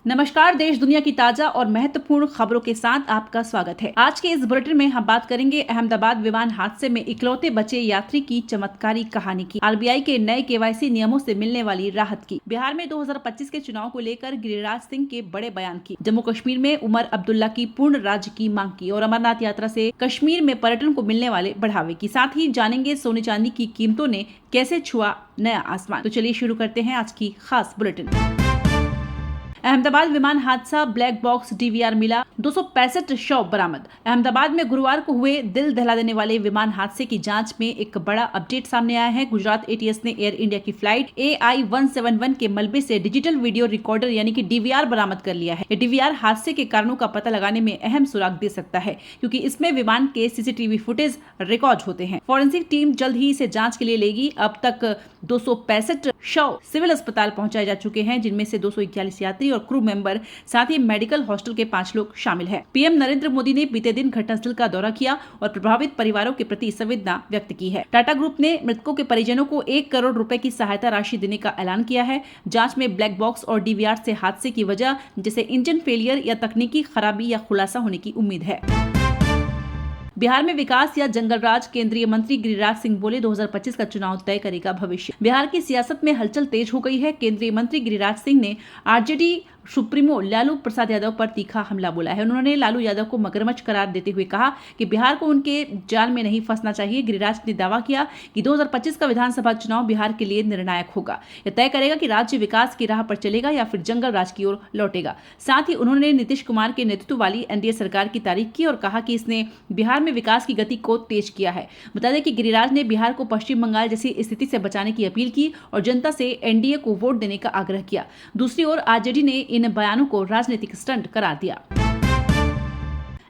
नमस्कार, देश दुनिया की ताजा और महत्वपूर्ण खबरों के साथ आपका स्वागत है। आज के इस बुलेटिन में हम बात करेंगे अहमदाबाद विमान हादसे में इकलौते बचे यात्री की चमत्कारी कहानी की, आरबीआई के नए केवाईसी नियमों से मिलने वाली राहत की, बिहार में 2025 के चुनाव को लेकर गिरिराज सिंह के बड़े बयान की, जम्मू कश्मीर में उमर अब्दुल्ला की पूर्ण राज्य की मांग की और अमरनाथ यात्रा से कश्मीर में पर्यटन को मिलने वाले बढ़ावे की। साथ ही जानेंगे सोने चांदी की कीमतों ने कैसे छुआ नया आसमान। तो चलिए शुरू करते हैं आज की खास बुलेटिन। अहमदाबाद विमान हादसा, ब्लैक बॉक्स डीवीआर मिला, 265 शव बरामद। अहमदाबाद में गुरुवार को हुए दिल दहला देने वाले विमान हादसे की जांच में एक बड़ा अपडेट सामने आया है। गुजरात एटीएस ने एयर इंडिया की फ्लाइट AI-171 के मलबे से डिजिटल वीडियो रिकॉर्डर यानी कि डीवीआर बरामद कर लिया है। ये डीवीआर हादसे के कारणों का पता लगाने में अहम सुराग दे सकता है, क्योंकि इसमें विमान के सीसीटीवी फुटेज रिकॉर्ड होते हैं। फॉरेंसिक टीम जल्द ही इसे जांच के लिए लेगी। अब तक 265 शव सिविल अस्पताल पहुंचाए जा चुके हैं, जिनमें से 241 यात्री और क्रू मेंबर, साथ ही मेडिकल हॉस्टल के 5 लोग शामिल हैं। पीएम नरेंद्र मोदी ने बीते दिन घटनास्थल का दौरा किया और प्रभावित परिवारों के प्रति संवेदना व्यक्त की है। टाटा ग्रुप ने मृतकों के परिजनों को 1 करोड़ रुपए की सहायता राशि देने का ऐलान किया है। जांच में ब्लैक बॉक्स और डीवीआर से हादसे की वजह जैसे इंजन फेलियर या तकनीकी खराबी या खुलासा होने की उम्मीद है। बिहार में विकास या जंगलराज, केंद्रीय मंत्री गिरिराज सिंह बोले 2025 का चुनाव तय करेगा भविष्य। बिहार की सियासत में हलचल तेज हो गई है। केंद्रीय मंत्री गिरिराज सिंह ने आरजेडी सुप्रीमो लालू प्रसाद यादव पर तीखा हमला बोला है। उन्होंने लालू यादव को मगरमच्छ करार देते हुए कहा कि बिहार को उनके जाल में नहीं फंसना चाहिए। गिरिराज ने दावा किया कि 2025 का विधानसभा चुनाव बिहार के लिए निर्णायक होगा। यह तय करेगा कि राज्य विकास की राह पर चलेगा या फिर जंगल राज की ओर लौटेगा। साथ ही उन्होंने नीतीश कुमार के नेतृत्व वाली एनडीए सरकार की तारीफ की और कहा कि इसने बिहार में विकास की गति को तेज किया है। बता दें कि गिरिराज ने बिहार को पश्चिम बंगाल जैसी स्थिति से बचाने की अपील की और जनता से एनडीए को वोट देने का आग्रह किया। दूसरी ओर आरजेडी ने इन बयानों को राजनीतिक स्टंट करार दिया।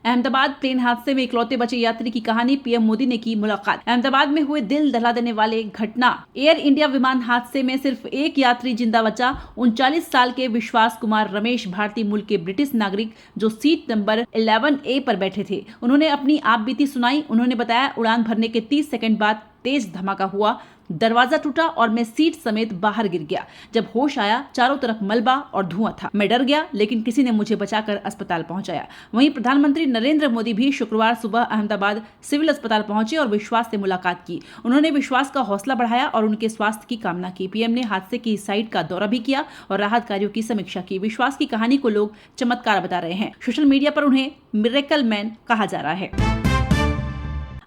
अहमदाबाद प्लेन हादसे में इकलौते बचे यात्री की कहानी, पीएम मोदी ने की मुलाकात। अहमदाबाद में हुए दिल दहला देने वाले घटना एयर इंडिया विमान हादसे में सिर्फ एक यात्री जिंदा बचा। 39 साल के विश्वास कुमार रमेश भारतीय मूल के ब्रिटिश नागरिक जो सीट नंबर 11A पर बैठे थे, उन्होंने अपनी आप बीती सुनाई। उन्होंने बताया, उड़ान भरने के 30 सेकंड बाद तेज धमाका हुआ, दरवाजा टूटा और मैं सीट समेत बाहर गिर गया। जब होश आया, चारों तरफ मलबा और धुआं था। मैं डर गया, लेकिन किसी ने मुझे बचाकर अस्पताल पहुंचाया। वहीं प्रधानमंत्री नरेंद्र मोदी भी शुक्रवार सुबह अहमदाबाद सिविल अस्पताल पहुंचे और विश्वास से मुलाकात की। उन्होंने विश्वास का हौसला बढ़ाया और उनके स्वास्थ्य की कामना की। पीएम ने हादसे की साइट का दौरा भी किया और राहत कार्यों की समीक्षा की। विश्वास की कहानी को लोग चमत्कार बता रहे हैं। सोशल मीडिया पर उन्हें मिरेकल मैन कहा जा रहा है।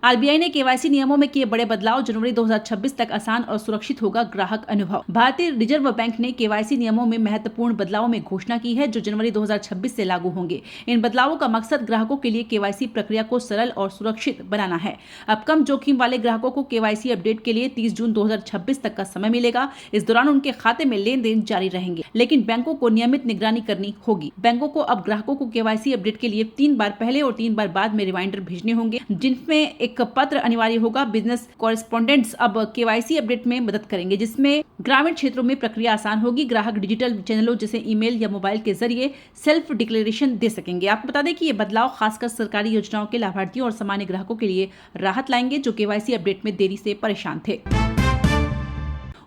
आरबीआई ने केवाईसी नियमों में किए बड़े बदलाव, जनवरी 2026 तक आसान और सुरक्षित होगा ग्राहक अनुभव। भारतीय रिजर्व बैंक ने केवाईसी नियमों में महत्वपूर्ण बदलावों में घोषणा की है, जो जनवरी 2026 से लागू होंगे। इन बदलावों का मकसद ग्राहकों के लिए केवाईसी प्रक्रिया को सरल और सुरक्षित बनाना है। अब कम जोखिम वाले ग्राहकों को केवाईसी अपडेट के लिए 30 जून 2026 तक का समय मिलेगा। इस दौरान उनके खाते में लेन देन जारी रहेंगे, लेकिन बैंकों को नियमित निगरानी करनी होगी। बैंकों को अब ग्राहकों को केवाईसी अपडेट के लिए 3 बार पहले और 3 बार बाद में रिमाइंडर भेजने होंगे, जिनमें एक पत्र अनिवार्य होगा। बिजनेस कॉरेस्पोंडेंट्स अब केवाईसी अपडेट में मदद करेंगे, जिसमें ग्रामीण क्षेत्रों में प्रक्रिया आसान होगी। ग्राहक डिजिटल चैनलों जैसे ईमेल या मोबाइल के जरिए सेल्फ डिक्लेरेशन दे सकेंगे। आपको बता दें कि ये बदलाव खासकर सरकारी योजनाओं के लाभार्थियों और सामान्य ग्राहकों के लिए राहत लाएंगे, जो केवाईसी अपडेट में देरी से परेशान थे।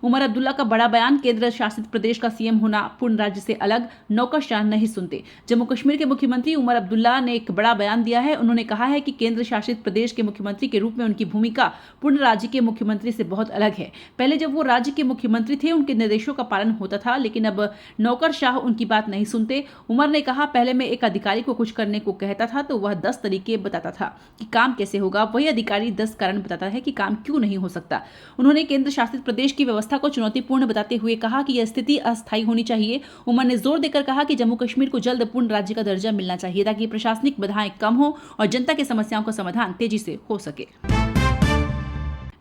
उमर अब्दुल्ला का बड़ा बयान, केंद्र शासित प्रदेश का सीएम होना पूर्ण राज्य से अलग, नौकरशाह नहीं सुनते। जम्मू कश्मीर के मुख्यमंत्री उमर अब्दुल्ला ने एक बड़ा बयान दिया है। उन्होंने कहा है कि केंद्र शासित प्रदेश के मुख्यमंत्री के रूप में उनकी भूमिका पूर्ण राज्य के मुख्यमंत्री से बहुत अलग है। पहले जब वो राज्य के मुख्यमंत्री थे, उनके निर्देशों का पालन होता था, लेकिन अब नौकरशाह उनकी बात नहीं सुनते। उमर ने कहा, पहले मैं एक अधिकारी को कुछ करने को कहता था तो वह 10 तरीके बताता था कि काम कैसे होगा। वही अधिकारी 10 कारण बताता है कि काम क्यों नहीं हो सकता। उन्होंने केंद्र शासित प्रदेश की व्यवस्था को चुनौतीपूर्ण बताते हुए कहा कि यह स्थिति अस्थायी होनी चाहिए। उमर ने जोर देकर कहा कि जम्मू कश्मीर को जल्द पूर्ण राज्य का दर्जा मिलना चाहिए, ताकि प्रशासनिक बाधाएं कम हो और जनता की समस्याओं का समाधान तेजी से हो सके।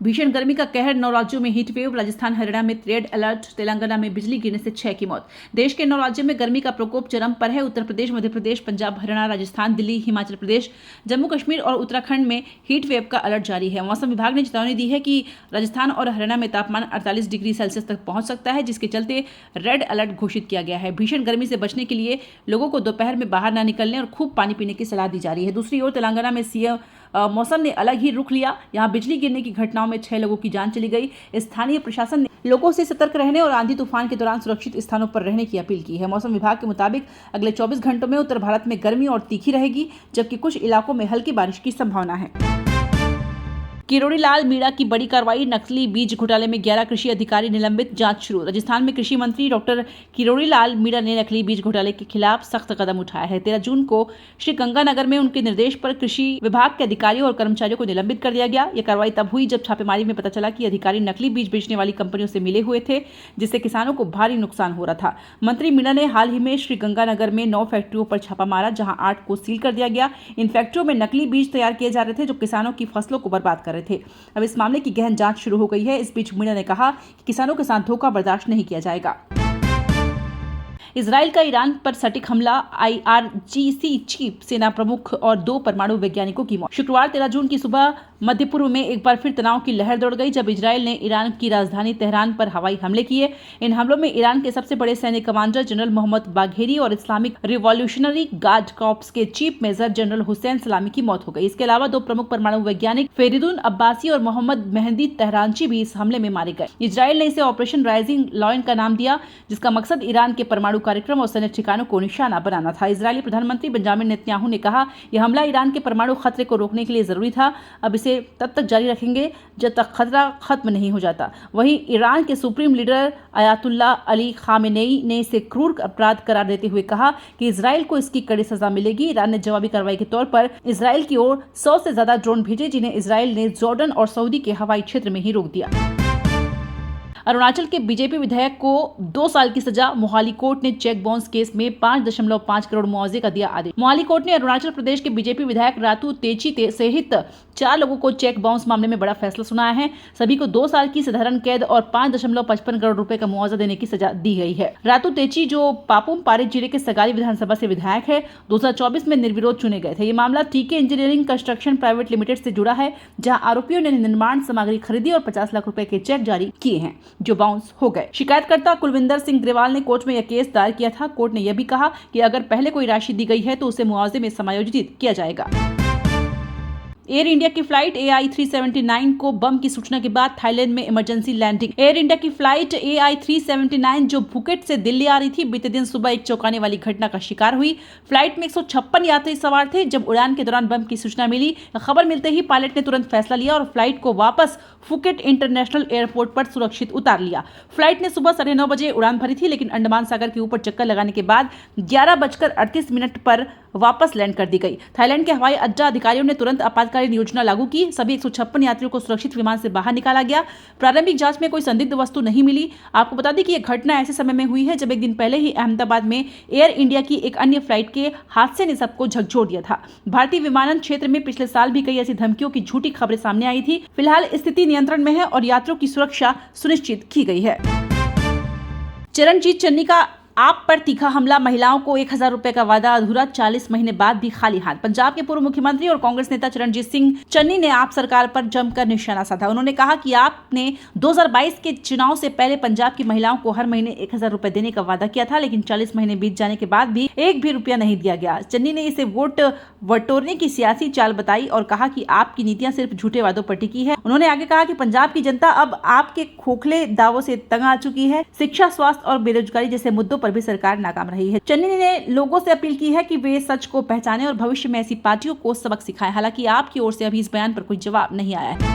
भीषण गर्मी का कहर, 9 राज्यों में हीट वेव, राजस्थान हरियाणा में रेड अलर्ट, तेलंगाना में बिजली गिरने से 6 की मौत। देश के 9 राज्यों में गर्मी का प्रकोप चरम पर है। उत्तर प्रदेश, मध्य प्रदेश, पंजाब, हरियाणा, राजस्थान, दिल्ली, हिमाचल प्रदेश, जम्मू कश्मीर और उत्तराखंड में हीट वेव का अलर्ट जारी है। मौसम विभाग ने चेतावनी दी है कि राजस्थान और हरियाणा में तापमान 48 डिग्री सेल्सियस तक पहुंच सकता है, जिसके चलते रेड अलर्ट घोषित किया गया है। भीषण गर्मी से बचने के लिए लोगों को दोपहर में बाहर न निकलने और खूब पानी पीने की सलाह दी जा रही है। दूसरी ओर तेलंगाना में सीएम मौसम ने अलग ही रुख लिया। यहाँ बिजली गिरने की घटनाओं में 6 लोगों की जान चली गई। स्थानीय प्रशासन ने लोगों से सतर्क रहने और आंधी तूफान के दौरान सुरक्षित स्थानों पर रहने की अपील की है। मौसम विभाग के मुताबिक अगले 24 घंटों में उत्तर भारत में गर्मी और तीखी रहेगी, जबकि कुछ इलाकों में हल्की बारिश की संभावना है। किरोड़ी लाल मीणा की बड़ी कार्रवाई, नकली बीज घोटाले में 11 कृषि अधिकारी निलंबित, जांच शुरू। राजस्थान में कृषि मंत्री डॉक्टर किरोड़ी लाल मीणा ने नकली बीज घोटाले के खिलाफ सख्त कदम उठाया है। 13 जून को श्री गंगानगर में उनके निर्देश पर कृषि विभाग के अधिकारियों और कर्मचारियों को निलंबित कर दिया गया। यह कार्रवाई तब हुई जब छापेमारी में पता चला कि अधिकारी नकली बीज बेचने वाली कंपनियों से मिले हुए थे, जिससे किसानों को भारी नुकसान हो रहा था। मंत्री मीणा ने हाल ही में श्री गंगानगर में 9 फैक्ट्रियों पर छापा मारा, जहां 8 को सील कर दिया गया। इन फैक्ट्रियों में नकली बीज तैयार किए जा रहे थे, जो किसानों की फसलों को बर्बाद कर रहे थे। अब इस मामले की गहन जांच शुरू हो गई है। इस बीच मीणा ने कहा कि किसानों के साथ धोखा बर्दाश्त नहीं किया जाएगा। इजराइल का ईरान पर सटीक हमला, IRGC चीफ सेना प्रमुख और 2 परमाणु वैज्ञानिकों की मौत। शुक्रवार 13 जून की सुबह मध्य पूर्व में एक बार फिर तनाव की लहर दौड़ गई, जब इजराइल ने ईरान की राजधानी तेहरान पर हवाई हमले किए। इन हमलों में ईरान के सबसे बड़े सैन्य कमांडर जनरल मोहम्मद बाघेरी और इस्लामिक रिवॉल्यूशनरी गार्ड कॉर्प्स के चीफ मेजर जनरल हुसैन सलामी की मौत हो गई। इसके अलावा 2 प्रमुख परमाणु वैज्ञानिक फेरिदुन अब्बासी और मोहम्मद मेहंदी तेहरानची भी इस हमले में मारे गए। इजराइल ने इसे ऑपरेशन राइजिंग लॉयन का नाम दिया, जिसका मकसद ईरान के परमाणु कार्यक्रम और सैन्य ठिकानों को निशाना बनाना था। इजरायली प्रधानमंत्री बेंजामिन नेतन्याहू ने कहा, यह हमला ईरान के परमाणु खतरे को रोकने के लिए जरूरी था। अब इसे तब तक जारी रखेंगे जब तक खतरा खत्म नहीं हो जाता। वहीं ईरान के supreme leader Ayatollah Ali Khamenei ने इसे क्रूर अपराध करार देते हुए कहा कि इजराइल को इसकी कड़ी सजा मिलेगी। ईरान ने जवाबी कार्रवाई के तौर पर इजराइल की ओर 100 से ज्यादा ड्रोन भेजे, जिन्हें इजराइल ने जॉर्डन और सऊदी के हवाई क्षेत्र में ही रोक दिया। अरुणाचल के बीजेपी विधायक को 2 साल की सजा, मोहाली कोर्ट ने चेक बाउंस केस में 5.5 करोड़ मुआवजे का दिया आदेश। मोहाली कोर्ट ने अरुणाचल प्रदेश के बीजेपी विधायक रातू तेची सहित 4 लोगों को चेक बाउंस मामले में बड़ा फैसला सुनाया है। सभी को 2 साल की साधारण कैद और 5.55 करोड़ रुपए का मुआवजा देने की सजा दी गई है। रातू तेची, जो पापुम पारे जिले के सगाली विधानसभा से विधायक है, 2024 में निर्विरोध चुने गए थे। ये मामला टीके इंजीनियरिंग कंस्ट्रक्शन प्राइवेट लिमिटेड से जुड़ा है, जहां आरोपियों ने निर्माण सामग्री खरीदी और 50 लाख रुपए के चेक जारी किए हैं, जो बाउंस हो गए। शिकायतकर्ता कुलविंदर सिंह ग्रेवाल ने कोर्ट में यह केस दायर किया था। कोर्ट ने यह भी कहा कि अगर पहले कोई राशि दी गई है तो उसे मुआवजे में समायोजित किया जाएगा। एयर इंडिया की फ्लाइट AI-379 को बम की सूचना के बाद थाईलैंड में इमरजेंसी लैंडिंग। एयर इंडिया की फ्लाइट AI-379 जो फुकेट से दिल्ली आ रही थी, बीते दिन सुबह एक चौंकाने वाली घटना का शिकार हुई। फ्लाइट में 156 यात्री सवार थे। जब उड़ान के दौरान बम की सूचना मिली, खबर मिलते ही पायलट ने तुरंत फैसला लिया और फ्लाइट को वापस फुकेट इंटरनेशनल एयरपोर्ट पर सुरक्षित उतार लिया। फ्लाइट ने सुबह 9:30 बजे उड़ान भरी थी, लेकिन अंडमान सागर के ऊपर चक्कर लगाने के बाद 11:38 पर वापस लैंड कर दी गई। थाईलैंड के हवाई अड्डा अधिकारियों ने तुरंत आपातकालीन योजना लागू की। सभी 156 यात्रियों को सुरक्षित विमान से बाहर निकाला गया। प्रारंभिक जांच में कोई संदिग्ध वस्तु नहीं मिली। आपको बता दें कि यह घटना ऐसे समय में हुई है जब एक दिन पहले ही अहमदाबाद में एयर इंडिया की एक अन्य फ्लाइट के हादसे ने सबको झकझोर दिया था। भारतीय विमानन क्षेत्र में पिछले साल भी कई ऐसी धमकियों की झूठी खबरें सामने आई थी। फिलहाल स्थिति नियंत्रण में है और यात्रियों की सुरक्षा सुनिश्चित की गई है। चरणजीत चन्नी का आप पर तीखा हमला, महिलाओं को 1000 रुपए का वादा अधूरा, 40 महीने बाद भी खाली हाथ। पंजाब के पूर्व मुख्यमंत्री और कांग्रेस नेता चरणजीत सिंह चन्नी ने आप सरकार पर जमकर निशाना साधा। उन्होंने कहा कि आपने 2022 के चुनाव से पहले पंजाब की महिलाओं को हर महीने 1000 रुपए देने का वादा किया था, लेकिन 40 महीने बीत जाने के बाद भी एक भी रुपया नहीं दिया गया। चन्नी ने इसे वोट बटोरने की सियासी चाल बताई और कहा कि आपकी नीतियां सिर्फ झूठे वादों पर टिकी है। उन्होंने आगे कहा कि पंजाब की जनता अब आपके खोखले दावों से तंग आ चुकी है। शिक्षा, स्वास्थ्य और बेरोजगारी जैसे मुद्दों पर भी सरकार नाकाम रही है। चन्नी ने लोगों से अपील की है कि वे सच को पहचानें और भविष्य में ऐसी पार्टियों को सबक सिखाएं। हालांकि आपकी ओर से अभी इस बयान पर कोई जवाब नहीं आया है।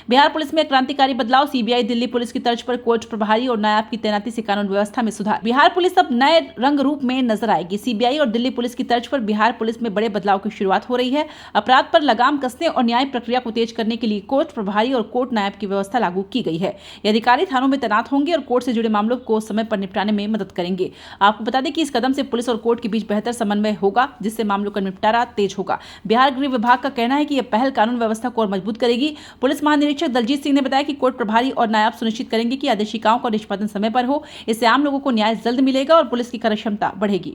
बिहार पुलिस में क्रांतिकारी बदलाव, सीबीआई दिल्ली पुलिस की तर्ज पर कोर्ट प्रभारी और नायब की तैनाती से कानून व्यवस्था में सुधार। बिहार पुलिस अब नए रंग रूप में नजर आएगी। सीबीआई और दिल्ली पुलिस की तर्ज पर बिहार पुलिस में बड़े बदलाव की शुरुआत हो रही है। अपराध पर लगाम कसने और न्याय प्रक्रिया को तेज करने के लिए कोर्ट प्रभारी और कोर्ट नायब की व्यवस्था लागू की गई है। ये अधिकारी थानों में तैनात होंगे और कोर्ट से जुड़े मामलों को समय पर निपटाने में मदद करेंगे। आपको बता दें कि इस कदम से पुलिस और कोर्ट के बीच बेहतर समन्वय होगा, जिससे मामलों का निपटारा तेज होगा। बिहार गृह विभाग का कहना है कि यह पहल कानून व्यवस्था को और मजबूत करेगी। पुलिस महानिरीक्षक दलजीत सिंह ने बताया कि कोर्ट प्रभारी और नायब सुनिश्चित करेंगे कि आदेशिकाओं का निष्पादन समय पर हो। इससे आम लोगों को न्याय जल्द मिलेगा और पुलिस की कार्यक्षमता बढ़ेगी।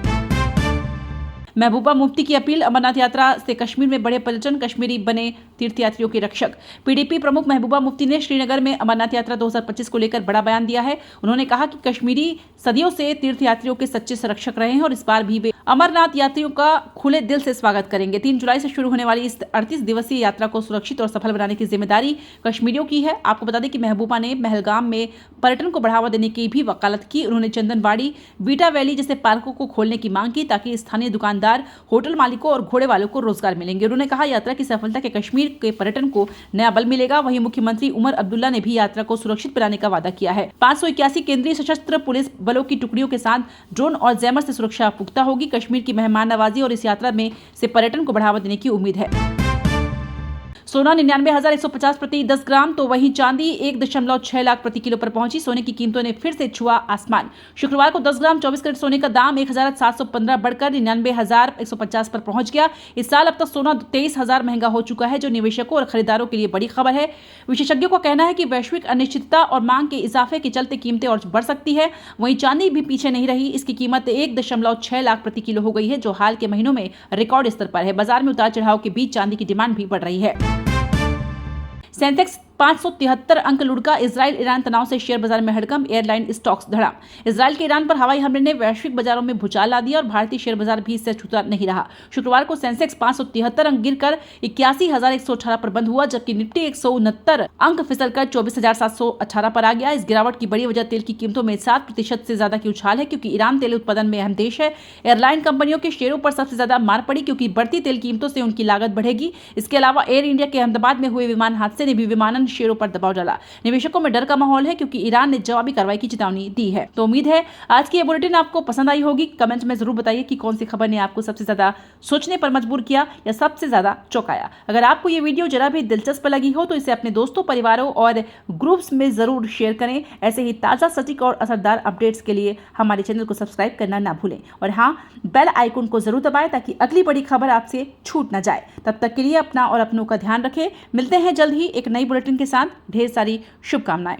महबूबा मुफ्ती की अपील, अमरनाथ यात्रा से कश्मीर में बढ़े पर्यटन, कश्मीरी बने तीर्थयात्रियों के रक्षक। पीडीपी प्रमुख महबूबा मुफ्ती ने श्रीनगर में अमरनाथ यात्रा 2025 को लेकर बड़ा बयान दिया है। उन्होंने कहा कि कश्मीरी सदियों से तीर्थयात्रियों के सच्चे संरक्षक रहे हैं और इस बार भी वे अमरनाथ यात्रियों का खुले दिल से स्वागत करेंगे। 3 जुलाई से शुरू होने वाली इस 38 दिवसीय यात्रा को सुरक्षित और सफल बनाने की जिम्मेदारी कश्मीरियों की है। आपको बता दें कि महबूबा ने पहलगाम में पर्यटन को बढ़ावा देने की भी वकालत की। उन्होंने चंदनबाड़ी, बीटा वैली जैसे पार्कों को खोलने की मांग की ताकि स्थानीय दुकानदार, होटल मालिकों और घोड़े वालों को रोजगार मिलेंगे। उन्होंने कहा यात्रा की सफलता के कश्मीर के पर्यटन को नया बल मिलेगा। वहीं मुख्यमंत्री उमर अब्दुल्ला ने भी यात्रा को सुरक्षित बनाने का वादा किया है। 581 केंद्रीय सशस्त्र पुलिस बलों की टुकड़ियों के साथ ड्रोन और जैमर से सुरक्षा पुख्ता होगी। कश्मीर की मेहमान नवाजी और इस यात्रा में से पर्यटन को बढ़ावा देने की उम्मीद है। सोना 99,150 प्रति 10 ग्राम तो वहीं चांदी 1.6 लाख प्रति किलो पर पहुंची। सोने की कीमतों ने फिर से छुआ आसमान। शुक्रवार को 10 ग्राम 24 कैरेट सोने का दाम 1,715 बढ़कर 99,150 पर पहुंच गया। इस साल अब तक सोना 23,000 महंगा हो चुका है, जो निवेशकों और खरीदारों के लिए बड़ी खबर है। विशेषज्ञों का कहना है कि वैश्विक अनिश्चितता और मांग के इजाफे के चलते कीमतें और बढ़ सकती है। वहीं चांदी भी पीछे नहीं रही। इसकी कीमत 1.6 लाख प्रति किलो हो गई है, जो हाल के महीनों में रिकॉर्ड स्तर पर है। बाजार में उतार चढ़ाव के बीच चांदी की डिमांड भी बढ़ रही है। सेंसेक्स 573 अंक लुढ़का। इजराइल ईरान तनाव से शेयर बाजार में हड़कंप, एयरलाइन स्टॉक्स धड़ाम। इजराइल के ईरान पर हवाई हमले ने वैश्विक बाजारों में भूचाल ला दिया और भारतीय शेयर बाजार भी इससे छूता नहीं रहा। शुक्रवार को सेंसेक्स 573 अंक गिरकर 81,118 पर बंद हुआ, जबकि निफ्टी 169 अंक फिसलकर 24,718 पर आ गया। इस गिरावट की बड़ी वजह तेल की कीमतों में 7% से ज्यादा की उछाल है, क्योंकि ईरान तेल उत्पादन में अहम देश है। एयरलाइन कंपनियों के शेयरों पर सबसे ज्यादा मार पड़ी, क्योंकि बढ़ती तेल कीमतों से उनकी लागत बढ़ेगी। इसके अलावा एयर इंडिया के अहमदाबाद में हुए विमान हादसे ने भी विमानन शेयरों पर दबाव डाला। निवेशकों में डर का माहौल है, क्योंकि ईरान ने जवाबी कार्रवाई की चेतावनी दी है। तो उम्मीद है आज की ये बुलेटिन आपको पसंद आई होगी। कमेंट में जरूर बताइए कि कौन सी खबर ने आपको सबसे ज्यादा सोचने पर मजबूर किया या सबसे ज्यादा चौंकाया। अगर आपको ये वीडियो जरा भी दिलचस्प लगी हो तो इसे अपने दोस्तों, परिवारों और ग्रुप्स में जरूर शेयर करें। ऐसे ही ताजा, सटीक और असरदार अपडेट्स के लिए हमारे चैनल को सब्सक्राइब करना ना भूलें और हाँ, बेल आइकन को जरूर दबाएं ताकि अगली बड़ी खबर आपसे छूट न जाए। तब तक के लिए अपना और अपनों का ध्यान रखें। मिलते हैं जल्द ही एक नई बुलेटिन के साथ। ढेर सारी शुभकामनाएं।